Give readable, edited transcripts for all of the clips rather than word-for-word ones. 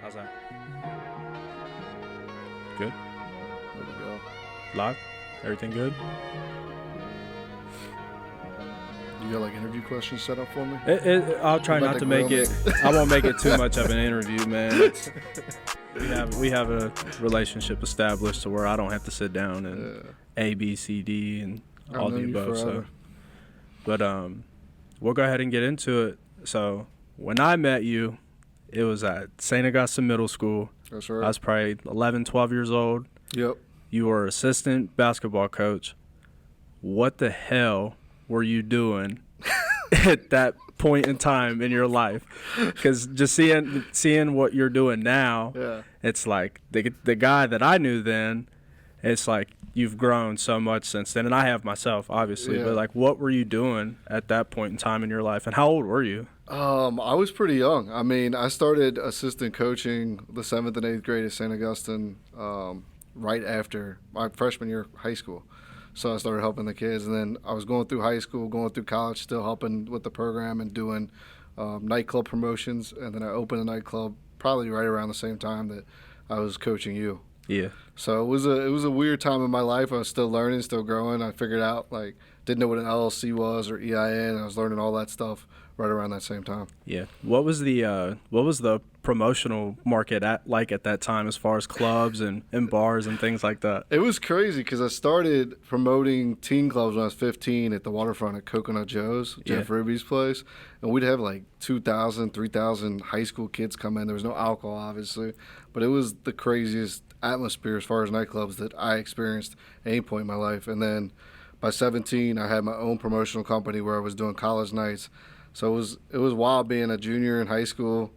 How's that? Good? There we go. Live? Everything good? You got like interview questions set up for me? I'll try not to make it. I won't make it too much of an interview, man. We have a relationship established to where I don't have to sit down and A, B, C, D, and all the above. So, but we'll go ahead and get into it. So when I met you, it was at St. Augustine Middle School. That's right. I was probably 11, 12 years old. Yep. You were assistant basketball coach. What the hell were you doing at that point in time in your life? Because just seeing what you're doing now, it's like the guy that I knew then, it's like you've grown so much since then. And I have myself, obviously. But, like, what were you doing at that point in time in your life? And how old were you? I was pretty young. I mean, I started assistant coaching the 7th and 8th grade at St. Augustine right after my freshman year of high school. So I started helping the kids, and then I was going through high school, going through college, still helping with the program and doing nightclub promotions. And then I opened a nightclub probably right around the same time that I was coaching you. Yeah. So it was a weird time in my life. I was still learning, still growing. I figured out, like, didn't know what an LLC was or EIN. I was learning all that stuff right around that same time. Yeah. What was the promotional market at that time as far as clubs and bars and things like that? It was crazy because I started promoting teen clubs when I was 15 at the waterfront at Coconut Joe's, Jeff Ruby's place. And we'd have like 2,000, 3,000 high school kids come in. There was no alcohol, obviously. But it was the craziest atmosphere as far as nightclubs that I experienced at any point in my life. And then by 17, I had my own promotional company where I was doing college nights. So it was wild being a junior in high school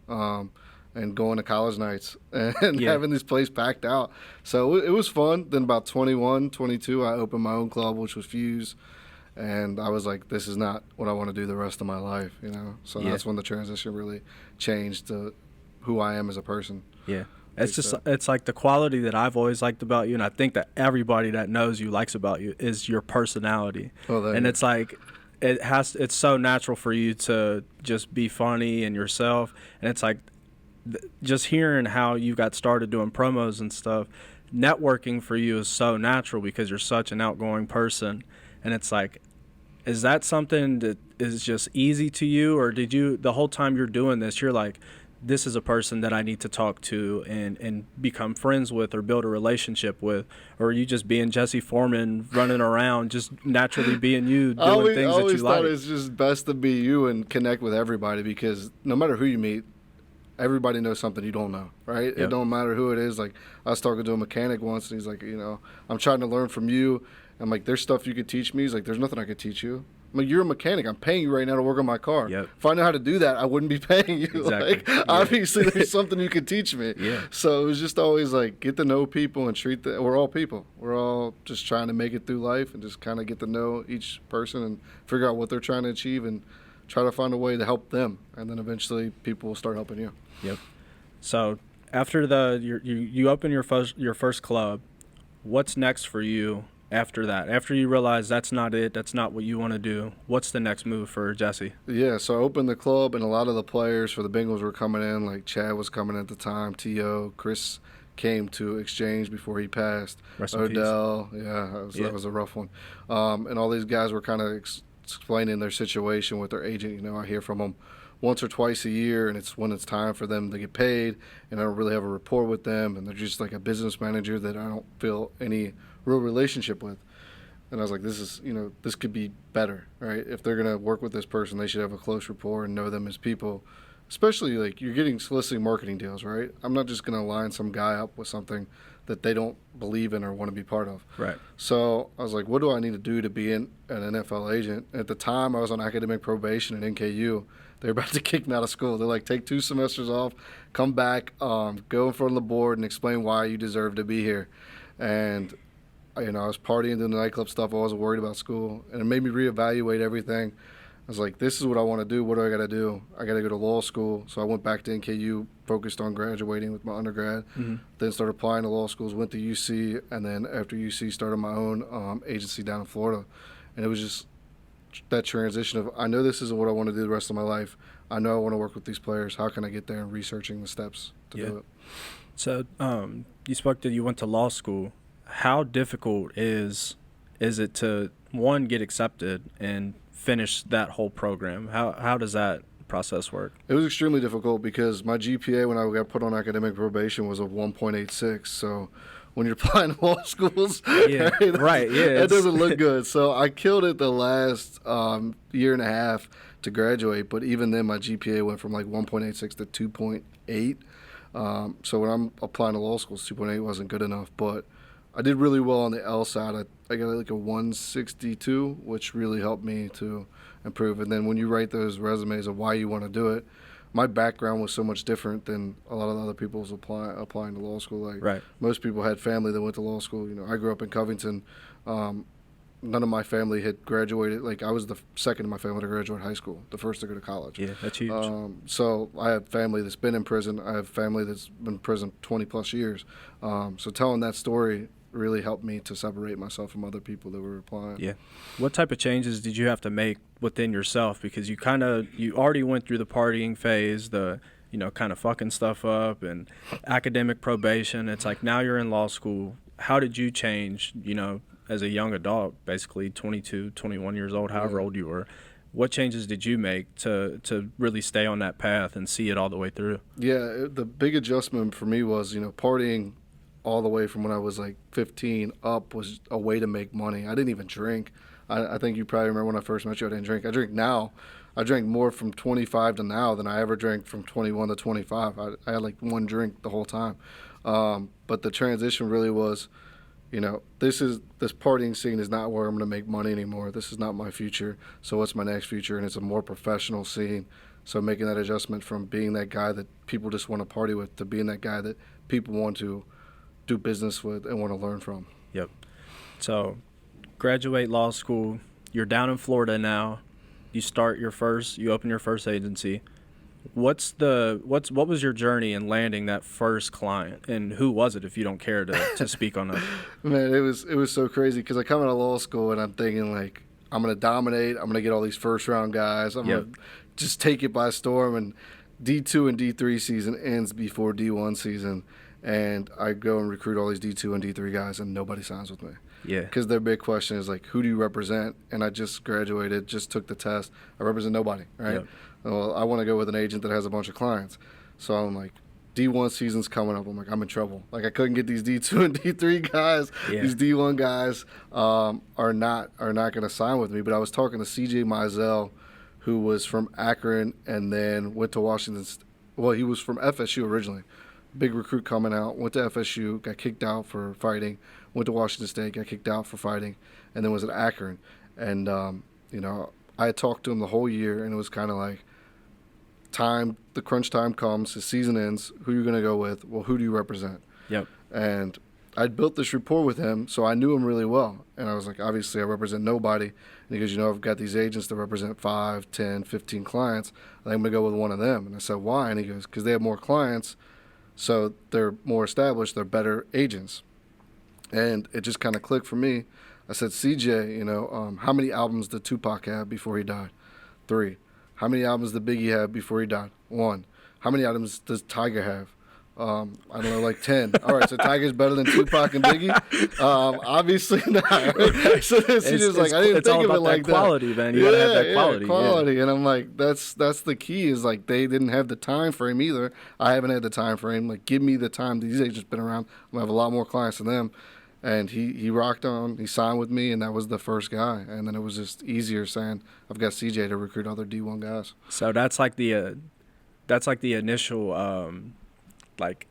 and going to college nights and having this place packed out. So it was fun. Then about 21, 22, I opened my own club, which was Fuse. And I was like, this is not what I want to do the rest of my life, you know. So that's when the transition really changed to who I am as a person. Yeah. It's like the quality that I've always liked about you, and I think that everybody that knows you likes about you, is your personality. And it's like it's so natural for you to just be funny and yourself, and it's like just hearing how you got started doing promos and stuff. Networking for you is so natural because you're such an outgoing person, and it's like, is that something that is just easy to you, or did you the whole time you're doing this, you're like, this is a person that I need to talk to and become friends with or build a relationship with? Or are you just being Jesse Foreman, running around, just naturally being you, doing things that you like? I always thought it's just best to be you and connect with everybody, because no matter who you meet, everybody knows something you don't know, right? Yep. It don't matter who it is. Like, I was talking to a mechanic once, and he's like, you know, I'm trying to learn from you. I'm like, there's stuff you could teach me. He's like, there's nothing I could teach you. I'm like, you're a mechanic. I'm paying you right now to work on my car. Yep. If I know how to do that, I wouldn't be paying you. Exactly. Like, obviously, there's something you could teach me. Yeah. So it was just always like, get to know people and we're all people. We're all just trying to make it through life and just kind of get to know each person and figure out what they're trying to achieve and try to find a way to help them. And then eventually people will start helping you. Yep. So after you open your first club, what's next for you? After that, after you realize that's not it, that's not what you want to do, what's the next move for Jesse? Yeah, so I opened the club, and a lot of the players for the Bengals were coming in. Like, Chad was coming at the time, T.O., Chris came to exchange before he passed. Rest in Odell, peace. That was a rough one. And all these guys were kind of explaining their situation with their agent. You know, I hear from them once or twice a year, and it's when it's time for them to get paid, and I don't really have a rapport with them, and they're just like a business manager that I don't feel any real relationship with. And I was like, this could be better, right? If they're going to work with this person, they should have a close rapport and know them as people. Especially, like, you're getting soliciting marketing deals, right? I'm not just going to line some guy up with something that they don't believe in or want to be part of. Right. So I was like, what do I need to do to be an NFL agent? At the time, I was on academic probation at NKU. They're about to kick me out of school. They're like, take 2 semesters off, come back, go in front of the board and explain why you deserve to be here. And I was partying, doing the nightclub stuff. I wasn't worried about school. And it made me reevaluate everything. I was like, this is what I want to do. What do I got to do? I got to go to law school. So I went back to NKU, focused on graduating with my undergrad. Mm-hmm. Then started applying to law schools, went to UC. And then after UC, started my own agency down in Florida. And it was just that transition of, I know this isn't what I want to do the rest of my life. I know I want to work with these players. How can I get there, and researching the steps to do it. So you spoke that you went to law school. How difficult is it to, one, get accepted and finish that whole program? How does that process work? It was extremely difficult because my GPA when I got put on academic probation was a 1.86. So when you're applying to law schools, that doesn't look good. So I killed it the last year and a half to graduate, but even then my GPA went from like 1.86 to 2.8. So when I'm applying to law schools, 2.8 wasn't good enough, but I did really well on the L side. I got like a 162, which really helped me to improve. And then when you write those resumes of why you want to do it, my background was so much different than a lot of the other people was applying to law school. Like most people had family that went to law school. You know, I grew up in Covington. None of my family had graduated. Like I was the second in my family to graduate high school, the first to go to college. Yeah, that's huge. So I have family that's been in prison. I have family that's been in prison 20 plus years. So telling that story really helped me to separate myself from other people that were applying. Yeah. What type of changes did you have to make within yourself? Because you already went through the partying phase, the, you know, kind of fucking stuff up and academic probation. It's like now you're in law school. How did you change, you know, as a young adult, basically 22, 21 years old, however old you were? What changes did you make to really stay on that path and see it all the way through? Yeah, the big adjustment for me was, you know, partying all the way from when I was like 15 up was a way to make money. I didn't even drink. I think you probably remember when I first met you, I didn't drink. I drink now. I drank more from 25 to now than I ever drank from 21 to 25. I had like one drink the whole time. But the transition really was, you know, this partying scene is not where I'm going to make money anymore. This is not my future. So what's my next future? And it's a more professional scene. So making that adjustment from being that guy that people just want to party with to being that guy that people want to do business with and want to learn from. Yep. So graduate law school, you're down in Florida now. You open your first agency. What was your journey in landing that first client, and who was it, if you don't care to speak on that? Man, it was so crazy because I come out of law school and I'm thinking like, I'm going to dominate. I'm going to get all these first round guys. I'm going to just take it by storm. And D2 and D3 season ends before D1 season. And I go and recruit all these D2 and D3 guys, and nobody signs with me. Yeah. Because their big question is like, who do you represent? And I just graduated, just took the test. I represent nobody, right? Yep. Well, I want to go with an agent that has a bunch of clients. So I'm like, D1 season's coming up. I'm like, I'm in trouble. Like I couldn't get these D2 and D3 guys. Yeah. These D1 guys are not going to sign with me. But I was talking to CJ Mizell, who was from Akron and then went to Washington. Well, he was from FSU originally. Big recruit coming out, went to FSU, got kicked out for fighting, went to Washington State, got kicked out for fighting, and then was at Akron. And, you know, I had talked to him the whole year, and it was kind of like, the crunch time comes, the season ends, who are you going to go with? Well, who do you represent? Yep. And I'd built this rapport with him, so I knew him really well. And I was like, obviously, I represent nobody. And he goes, you know, I've got these agents that represent 5, 10, 15 clients. I think I'm going to go with one of them. And I said, why? And he goes, because they have more clients. So they're more established, they're better agents. And it just kind of clicked for me. I said, CJ, you know, how many albums did Tupac have before he died? 3. How many albums did Biggie have before he died? 1. How many albums does Tiger have? I don't know, like 10. All right, so Tiger's better than Tupac and Biggie? Obviously not. Right? So CJ's like, I didn't think of it like that. Quality, man. You gotta have that quality. Quality. Yeah. And I'm like, that's the key. Is like they didn't have the time frame either. I haven't had the time frame. Like, give me the time. These agents been around. I'm gonna have a lot more clients than them. And he rocked on. He signed with me, and that was the first guy. And then it was just easier saying, I've got CJ to recruit other D1 guys. So that's like the initial like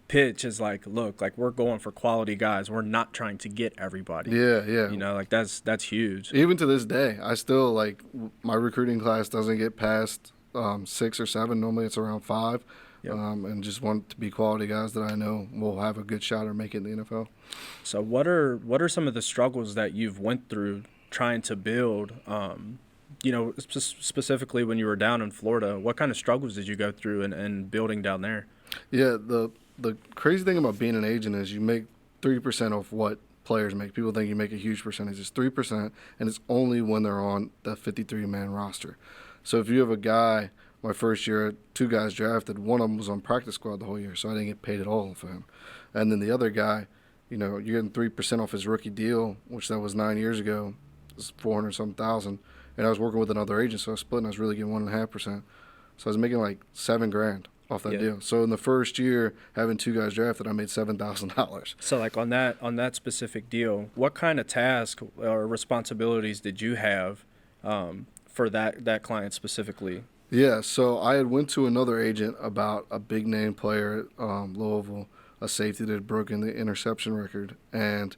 pitch is like, look, like we're going for quality guys. We're not trying to get everybody. Yeah, yeah. You know, like that's huge. Even to this day, I still like my recruiting class doesn't get past 6 or 7. Normally it's around 5. Yep. And just want to be quality guys that I know will have a good shot or make it in the NFL. So what are some of the struggles that you've went through trying to build, you know, specifically when you were down in Florida? What kind of struggles did you go through in building down there? Yeah, the crazy thing about being an agent is you make 3% of what players make. People think you make a huge percentage. It's 3%, and it's only when they're on the 53-man roster. So if you have a guy, my first year, 2 guys drafted, one of them was on practice squad the whole year, so I didn't get paid at all for him. And then the other guy, you're getting 3% off his rookie deal, which that was 9 years ago. It was $400,000, and I was working with another agent, so I was splitting. I was really getting 1.5%. So I was making like $7,000 off that deal. So in the first year, having 2 guys drafted, I made $7,000. So like on that specific deal, what kind of task or responsibilities did you have for that client specifically? Yeah, so I had went to another agent about a big name player at Louisville, a safety that had broken the interception record, and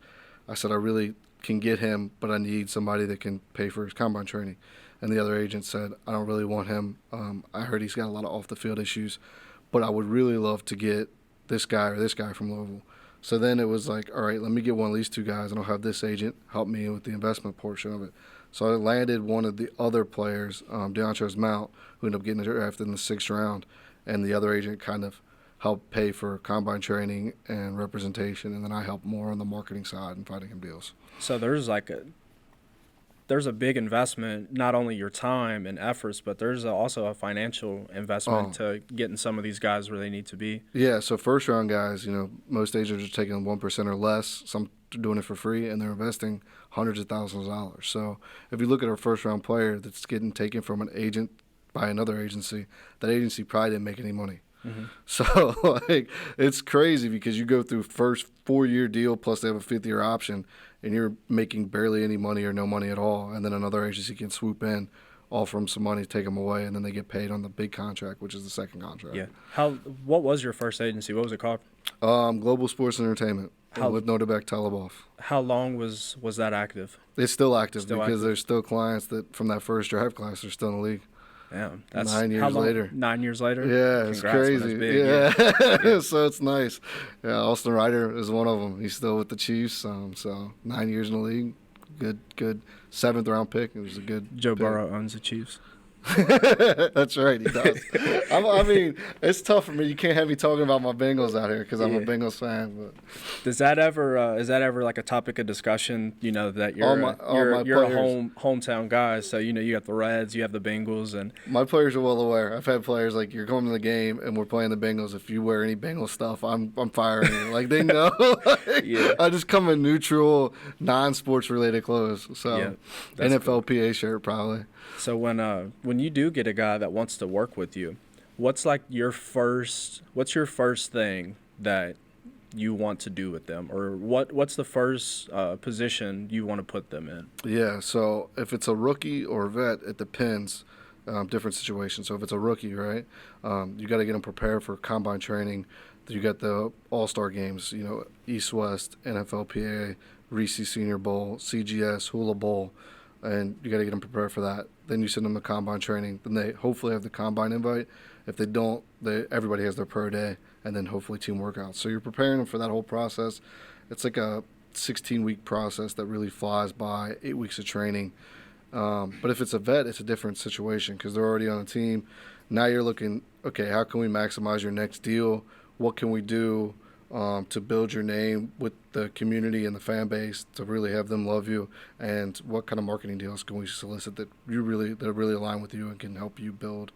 I said I really can get him, but I need somebody that can pay for his combine training. And the other agent said, I don't really want him. I heard he's got a lot of off-the-field issues, but I would really love to get this guy or this guy from Louisville. So then it was like, all right, let me get one of these 2 guys, and I'll have this agent help me with the investment portion of it. So I landed one of the other players, DeAndre Mount, who ended up getting drafted in the 6th round, and the other agent kind of helped pay for combine training and representation, and then I helped more on the marketing side and finding him deals. So there's a big investment, not only your time and efforts, but there's also a financial investment to getting some of these guys where they need to be. Yeah, so first-round guys, most agents are taking 1% or less. Some are doing it for free, and they're investing hundreds of thousands of dollars. So if you look at a first-round player that's getting taken from an agent by another agency, that agency probably didn't make any money. Mm-hmm. So it's crazy because you go through first 4-year deal plus they have a 5th-year option, and you're making barely any money or no money at all, and then another agency can swoop in, offer them some money, take them away, and then they get paid on the big contract, which is the second contract. Yeah. What was your first agency? What was it called? Global Sports Entertainment with Nodebek Talibov. How long was that active? It's still active because there's still clients that from that first draft class are still in the league. Yeah, that's 9 years later. 9 years later? Yeah, it's crazy. Big, yeah. So it's nice. Yeah, Austin Ryder is one of them. He's still with the Chiefs. So 9 years in the league. Good 7th round pick. It was a good Joe pick. Burrow owns the Chiefs. That's right, he does. I mean, it's tough for me. You can't have me talking about my Bengals out here because I'm a Bengals fan. But is that ever like a topic of discussion? That you're a hometown guy, so you got the Reds, you have the Bengals, and my players are well aware. I've had players like, you're going to the game and we're playing the Bengals. If you wear any Bengals stuff, I'm firing you. Like they know. I just come in neutral, non-sports related clothes. So NFLPA shirt probably. So when you do get a guy that wants to work with you, what's your first thing that you want to do with them, or what's the first position you want to put them in? Yeah, so if it's a rookie or a vet, it depends. Different situations. So if it's a rookie, right, you got to get them prepared for combine training. You got the All-Star games, East-West, NFLPA, Reese Senior Bowl, CGS, Hula Bowl, and you got to get them prepared for that. Then you send them to combine training. Then they hopefully have the combine invite. If they don't, everybody has their pro day, and then hopefully team workouts. So you're preparing them for that whole process. It's like a 16-week process that really flies by, 8 weeks of training. But if it's a vet, it's a different situation because they're already on a team. Now you're looking, okay, how can we maximize your next deal? What can we do to build your name with the community and the fan base to really have them love you? And what kind of marketing deals can we solicit that really align with you and can help you build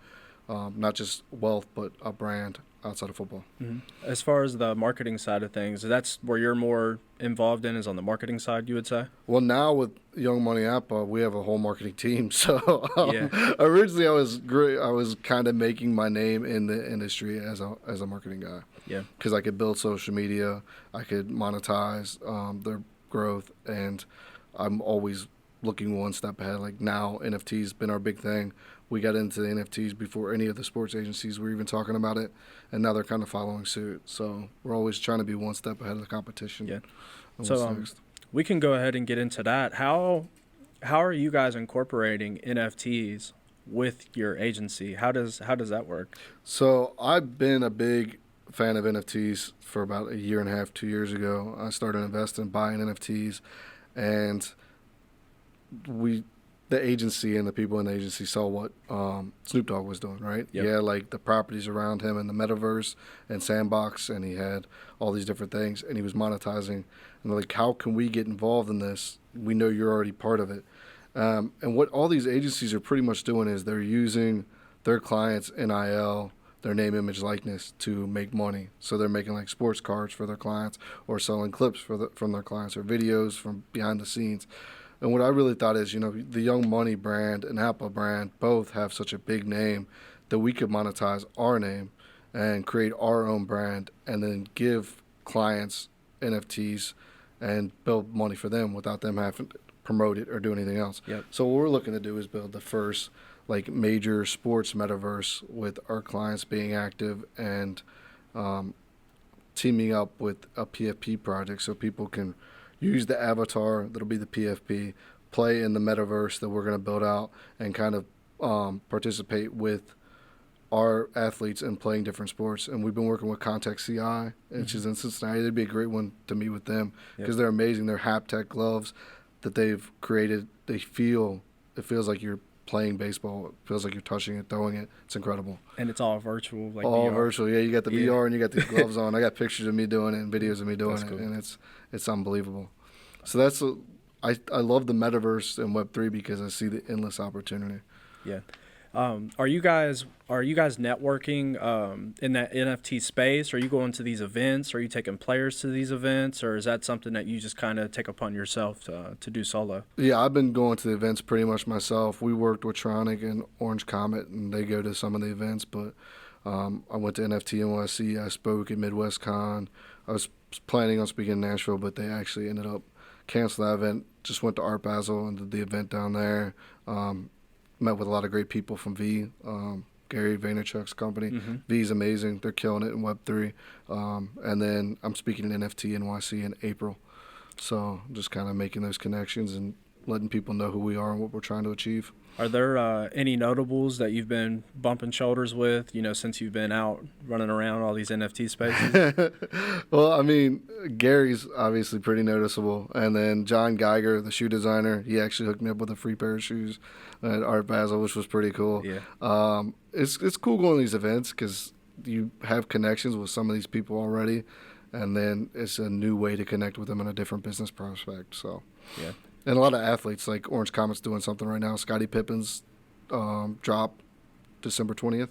not just wealth but a brand outside of football? Mm-hmm. As far as the marketing side of things, that's where you're more involved in, is on the marketing side, you would say? Well, now with Young Money Appa, we have a whole marketing team. So originally I was kind of making my name in the industry as a marketing guy. Yeah. Because I could build social media, I could monetize their growth, and I'm always looking one step ahead. Like now, NFTs been our big thing. We got into the NFTs before any of the sports agencies were even talking about it, and now they're kind of following suit. So we're always trying to be one step ahead of the competition. Yeah. So we can go ahead and get into that. How are you guys incorporating NFTs with your agency? How does that work? So I've been a big fan of NFTs for about 1.5 years, 2 years ago. I started investing, buying NFTs, and we the agency and the people in the agency saw what Snoop Dogg was doing, right? Yep. He had like the properties around him in the metaverse and Sandbox, and he had all these different things, and he was monetizing. And they're like, how can we get involved in this? We know you're already part of it. And what all these agencies are pretty much doing is they're using their clients' NIL, their name, image, likeness to make money. So they're making like sports cards for their clients, or selling clips from their clients, or videos from behind the scenes. And what I really thought is, the Young Money brand and Apple brand both have such a big name that we could monetize our name and create our own brand and then give clients NFTs and build money for them without them having to promote it or do anything else. Yep. So what we're looking to do is build the first like major sports metaverse with our clients being active and teaming up with a PFP project so people can use the avatar that'll be the PFP, play in the metaverse that we're going to build out, and kind of participate with our athletes in playing different sports. And we've been working with Contact CI, which is in Cincinnati. It'd be a great one to meet with them because they're amazing. They're haptech gloves that they've created. It feels like you're playing baseball. It feels like you're touching it, throwing it. It's incredible. And it's all virtual, like all VR. Virtual. Yeah, you got the VR and you got the gloves on. I got pictures of me doing it and videos of me doing That's it, cool. and it's unbelievable. So I love the metaverse and Web3 because I see the endless opportunity. Yeah. Are you guys networking in that NFT space? Are you going to these events? Are you taking players to these events? Or is that something that you just kind of take upon yourself to do solo? Yeah, I've been going to the events pretty much myself. We worked with Tronic and Orange Comet, and they go to some of the events. But I went to NFT NYC. I spoke at Midwest Con. I was planning on speaking in Nashville, but they actually ended up canceling that event. Just went to Art Basel and did the event down there. Met with a lot of great people from V, Gary Vaynerchuk's company. Mm-hmm. V's amazing. They're killing it in Web3. And then I'm speaking at NFT NYC in April. So just kind of making those connections and letting people know who we are and what we're trying to achieve. Are there any notables that you've been bumping shoulders with, since you've been out running around all these NFT spaces? Well, I mean, Gary's obviously pretty noticeable. And then John Geiger, the shoe designer, he actually hooked me up with a free pair of shoes at Art Basel, which was pretty cool. Yeah. It's cool going to these events because you have connections with some of these people already. And then it's a new way to connect with them in a different business prospect. So, yeah. And a lot of athletes, like Orange Comet's doing something right now. Scottie Pippen's drop December 20th.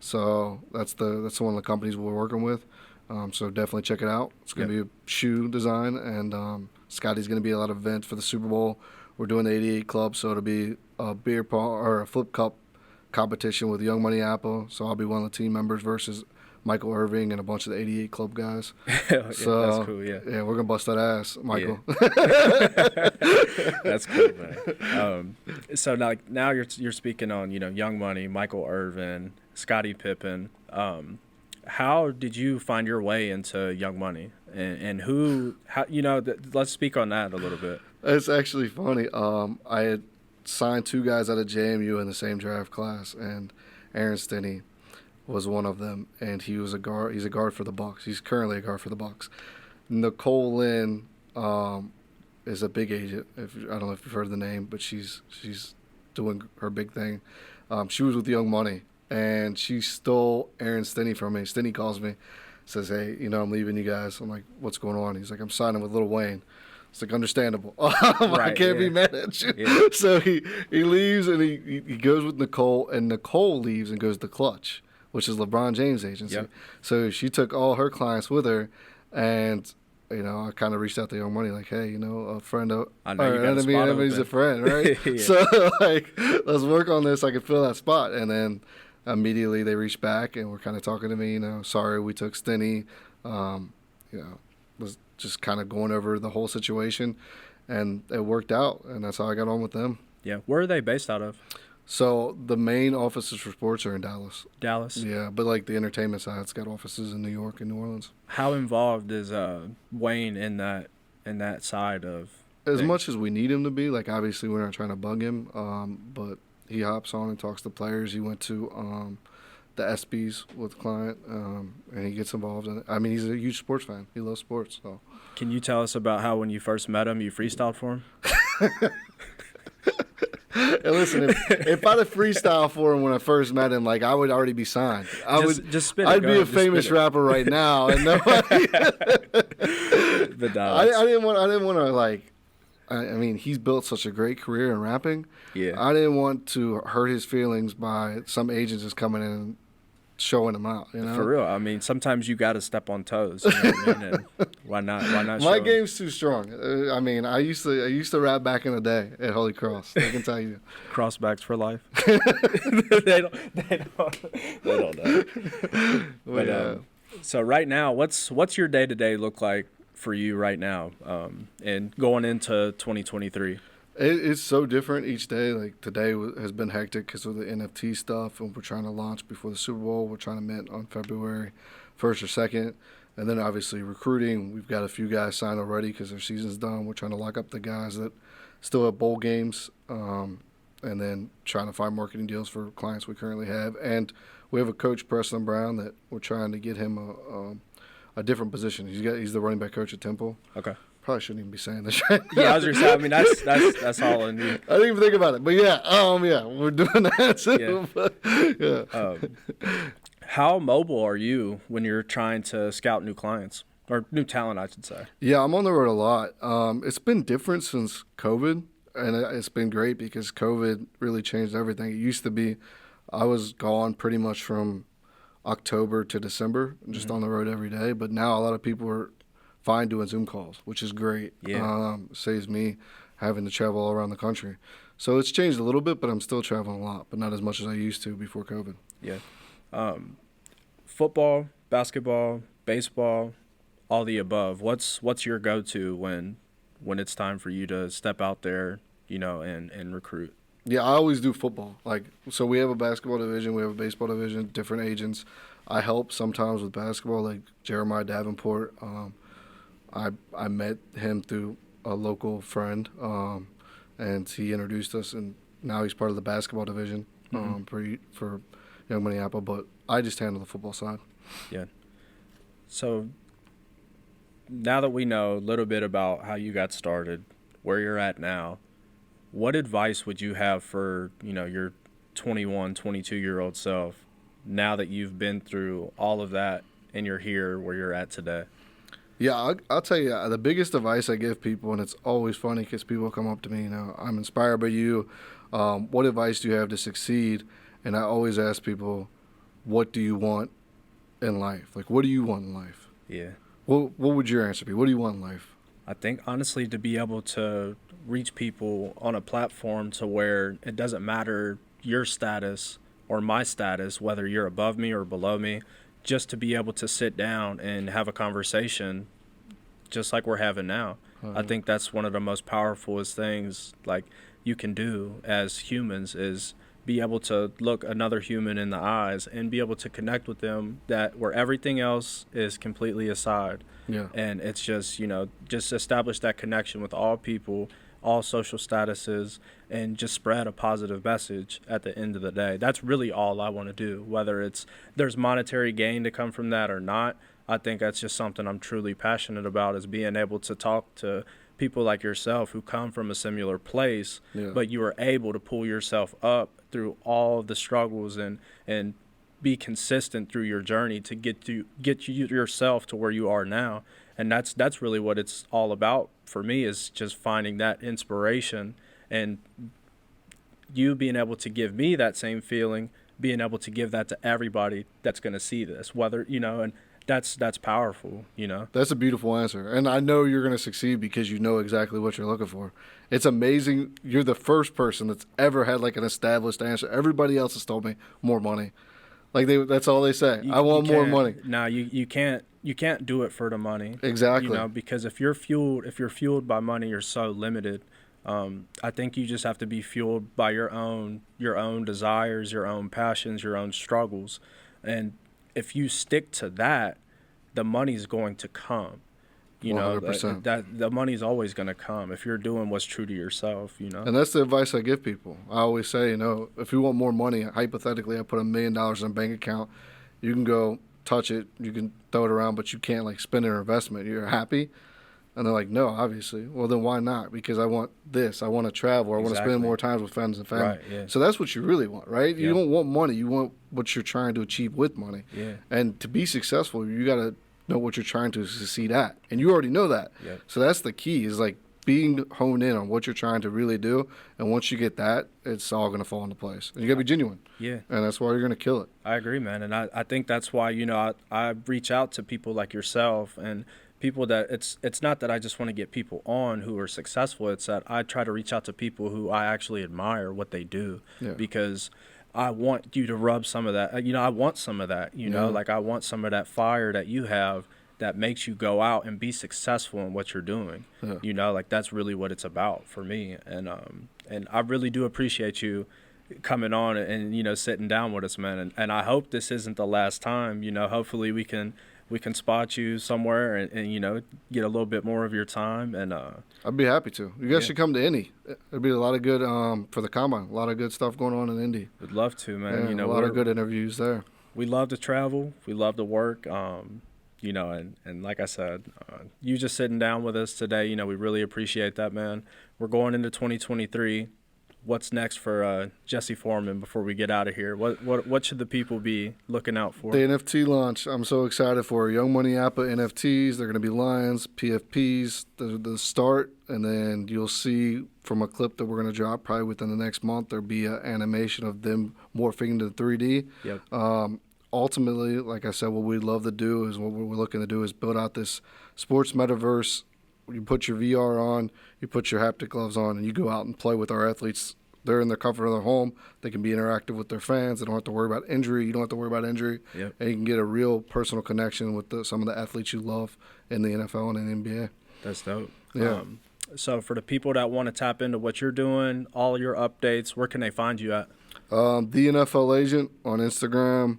So that's one of the companies we're working with. So definitely check it out. It's going to be a shoe design, and Scotty's going to be a lot of events for the Super Bowl. We're doing the 88 Club, so it'll be a beer pong or a flip cup competition with Young Money Apple. So I'll be one of the team members versus Michael Irving and a bunch of the 88 Club guys. Yeah, so that's cool, yeah. Yeah, we're going to bust that ass, Michael. Yeah. That's cool, man. So now you're speaking on, Young Money, Michael Irvin, Scottie Pippen. How did you find your way into Young Money? And let's speak on that a little bit. It's actually funny. I had signed two guys out of JMU in the same draft class, and Aaron Stinney was one of them, and he was a guard. He's a guard for the Bucks. He's currently a guard for the Bucks. Nicole Lynn is a big agent. I don't know if you've heard of the name, but she's doing her big thing. She was with Young Money, and she stole Aaron Stinney from me. Stinney calls me, says, "Hey, I'm leaving you guys." I'm like, "What's going on?" He's like, "I'm signing with Lil Wayne." It's like, understandable. I can't be mad at you. Yeah. So he leaves, and he goes with Nicole, and Nicole leaves and goes to Clutch, which is LeBron James' agency. Yep. So she took all her clients with her, and I kind of reached out to Young Money like, hey, a friend of enemy's a friend, right? Yeah. So let's work on this. I can fill that spot. And then immediately they reached back and were kind of talking to me. Sorry we took Stinney. Was just kind of going over the whole situation, and it worked out, and that's how I got on with them. Yeah. Where are they based out of? So the main offices for sports are in Dallas. Dallas? Yeah, but like the entertainment side's got offices in New York and New Orleans. How involved is Wayne in that side of as things? Much as we need him to be? Like obviously we're not trying to bug him, but he hops on and talks to players. He went to the ESPYs with the client, and he gets involved in it. I mean, he's a huge sports fan. He loves sports. So. Can you tell us about how when you first met him, you freestyled for him? And listen, if I'd have freestyle for him when I first met him, like I would already be signed. Just spit it. I'd be a famous rapper right now, and nobody. I didn't want to like. I mean, he's built such a great career in rapping. Yeah. I didn't want to hurt his feelings by some agents just coming in and showing him out. You know? For real. I mean, sometimes you got to step on toes. You know what I mean? And why not? My game's too strong. I mean, I used to rap back in the day at Holy Cross. I can tell you. Crossbacks for life. they don't know. But, so right now, what's your day-to-day look like for you right now, and going into 2023? It's so different each day. Like today has been hectic because of the NFT stuff, and we're trying to launch before the Super Bowl. We're trying to mint on February 1st or 2nd. And then obviously recruiting. We've got a few guys signed already because their season's done. We're trying to lock up the guys that still have bowl games, and then trying to find marketing deals for clients we currently have. And we have a coach, Preston Brown, that we're trying to get him a different position. He's the running back coach at Temple. Okay. Probably shouldn't even be saying this. Yeah, I was gonna say. I mean, that's all in you. I didn't even think about it, but yeah, we're doing that too. Yeah. How mobile are you when you're trying to scout new clients or new talent, I should say? Yeah, I'm on the road a lot. It's been different since COVID, and it's been great because COVID really changed everything. It used to be, I was gone pretty much from October to December, just on the road every day. But now a lot of people are fine doing Zoom calls, which is great. Yeah. Saves me having to travel all around the country. So it's changed a little bit, but I'm still traveling a lot, but not as much as I used to before COVID. Yeah. Football, basketball, baseball, all the above. What's your go-to when it's time for you to step out there, and recruit? Yeah, I always do football. So we have a basketball division, we have a baseball division, different agents. I help sometimes with basketball, like Jeremiah Davenport. I met him through a local friend, and he introduced us, and now he's part of the basketball division for Young Minneapolis. But I just handle the football side. Yeah. So now that we know a little bit about how you got started, where you're at now, what advice would you have for your 21, 22-year-old self now that you've been through all of that and you're here where you're at today? Yeah, I'll tell you, the biggest advice I give people, and it's always funny because people come up to me, I'm inspired by you. What advice do you have to succeed? And I always ask people, what do you want in life? Like, what do you want in life? Yeah. What would your answer be? What do you want in life? I think, honestly, to be able to reach people on a platform to where it doesn't matter your status or my status, whether you're above me or below me, just to be able to sit down and have a conversation just like we're having now. I think that's one of the most powerfulest things like you can do as humans is be able to look another human in the eyes and be able to connect with them that where everything else is completely aside. Yeah. And it's just, just establish that connection with all people, all social statuses, and just spread a positive message at the end of the day. That's really all I want to do, whether there's monetary gain to come from that or not. I think that's just something I'm truly passionate about, is being able to talk to people like yourself who come from a similar place, but you are able to pull yourself up through all of the struggles and be consistent through your journey to get you yourself to where you are now. And that's really what it's all about for me, is just finding that inspiration and you being able to give me that same feeling, being able to give that to everybody that's going to see this, whether, and that's powerful, That's a beautiful answer. And I know you're going to succeed because you know exactly what you're looking for. It's amazing. You're the first person that's ever had like an established answer. Everybody else has told me more money. Like that's all they say. I want more money. No, you can't do it for the money. Exactly. Because if you're fueled by money, you're so limited. I think you just have to be fueled by your own desires, your own passions, your own struggles. And if you stick to that, the money's going to come. 100%. That the money's always going to come if you're doing what's true to yourself, And that's the advice I give people. I always say, if you want more money, hypothetically, I put $1 million in a bank account. You can go touch it, you can throw it around, but you can't like spend it or investment. You're happy. And they're like, no, obviously. Well, then why not? Because I want this. I want to travel. Or I want to spend more time with friends and family. Right, yeah. So that's what you really want, right? You don't want money. You want what you're trying to achieve with money. Yeah. And to be successful, you got to know what you're trying to succeed at. And you already know that. Yep. So that's the key, is like being honed in on what you're trying to really do. And once you get that, it's all going to fall into place. And you got to be genuine. Yeah. And that's why you're going to kill it. I agree, man. And I think that's why, I reach out to people like yourself and people that it's not that I just want to get people on who are successful. It's that I try to reach out to people who I actually admire what they do, because I want you to rub some of that. I want some of that, like I want some of that fire that you have that makes you go out and be successful in what you're doing. Like that's really what it's about for me. And I really do appreciate you coming on and, sitting down with us, man. And I hope this isn't the last time. Hopefully we can spot you somewhere and get a little bit more of your time. And I'd be happy to. You guys should come to Indy. It'd be a lot of good for the combine. A lot of good stuff going on in Indy. Would love to, man. A lot of good interviews there. We love to travel. We love to work. And like I said, you just sitting down with us today, we really appreciate that, man. We're going into 2023. What's next for Jesse Foreman before we get out of here? What should the people be looking out for? The NFT launch. I'm so excited for Young Money Appa NFTs. They're going to be Lions, PFPs, the start, and then you'll see from a clip that we're going to drop probably within the next month, there'll be an animation of them morphing into 3D. Yep. Ultimately, like I said, what we'd love to do is what we're looking to do is build out this sports metaverse. You put your VR on, you put your haptic gloves on, and you go out and play with our athletes. They're in the comfort of their home. They can be interactive with their fans. They don't have to worry about injury. You don't have to worry about injury. Yep. And you can get a real personal connection with some of the athletes you love in the NFL and in the NBA. That's dope. Yeah. So for the people that want to tap into what you're doing, all your updates, where can they find you at? The NFL Agent on Instagram,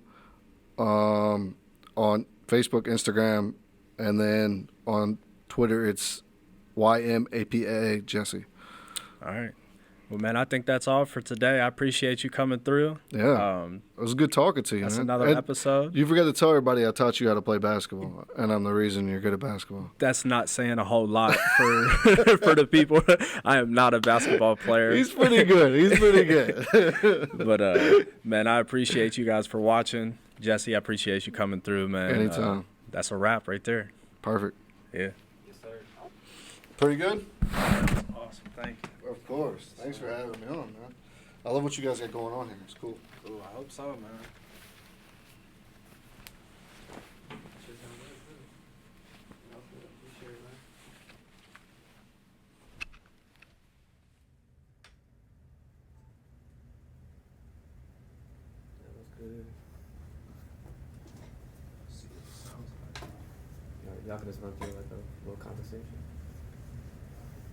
on Facebook, Instagram, and then on Twitter, it's YMAPA Jesse. All right. Well, man, I think that's all for today. I appreciate you coming through. Yeah. It was good talking to you, that's man. Another episode. You forgot to tell everybody I taught you how to play basketball, and I'm the reason you're good at basketball. That's not saying a whole lot for for the people. I am not a basketball player. He's pretty good. But, man, I appreciate you guys for watching. Jesse, I appreciate you coming through, man. Anytime. That's a wrap right there. Perfect. Yeah. Yes, sir. Pretty good? Awesome. Thank you. Of course. Thanks for having me on, man. I love what you guys got going on here. It's cool. Cool. I hope so, man. Y'all can just run through like a little conversation.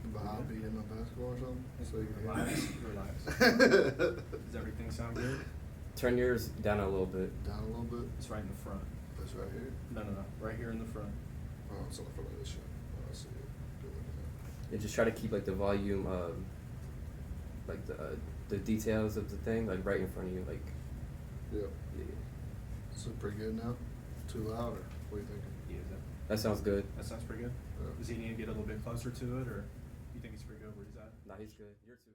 About being in my basketball or something? So you can Relax. Does everything sound good? Turn yours down a little bit. down a little bit. It's right in the front. That's right here. No. Right here in the front. Oh, it's on the front of this shit. Oh, I see it. Good look at And just try to keep like the volume, like the details of the thing, like right in front of you, like. that. Yeah. Yeah. So pretty good now? Too loud, or what are you thinking? Yeah, That sounds good. that sounds pretty good. Yeah. Does he need to get a little bit closer to it, or you think he's pretty good where he's at? Nah, he's good. You're too.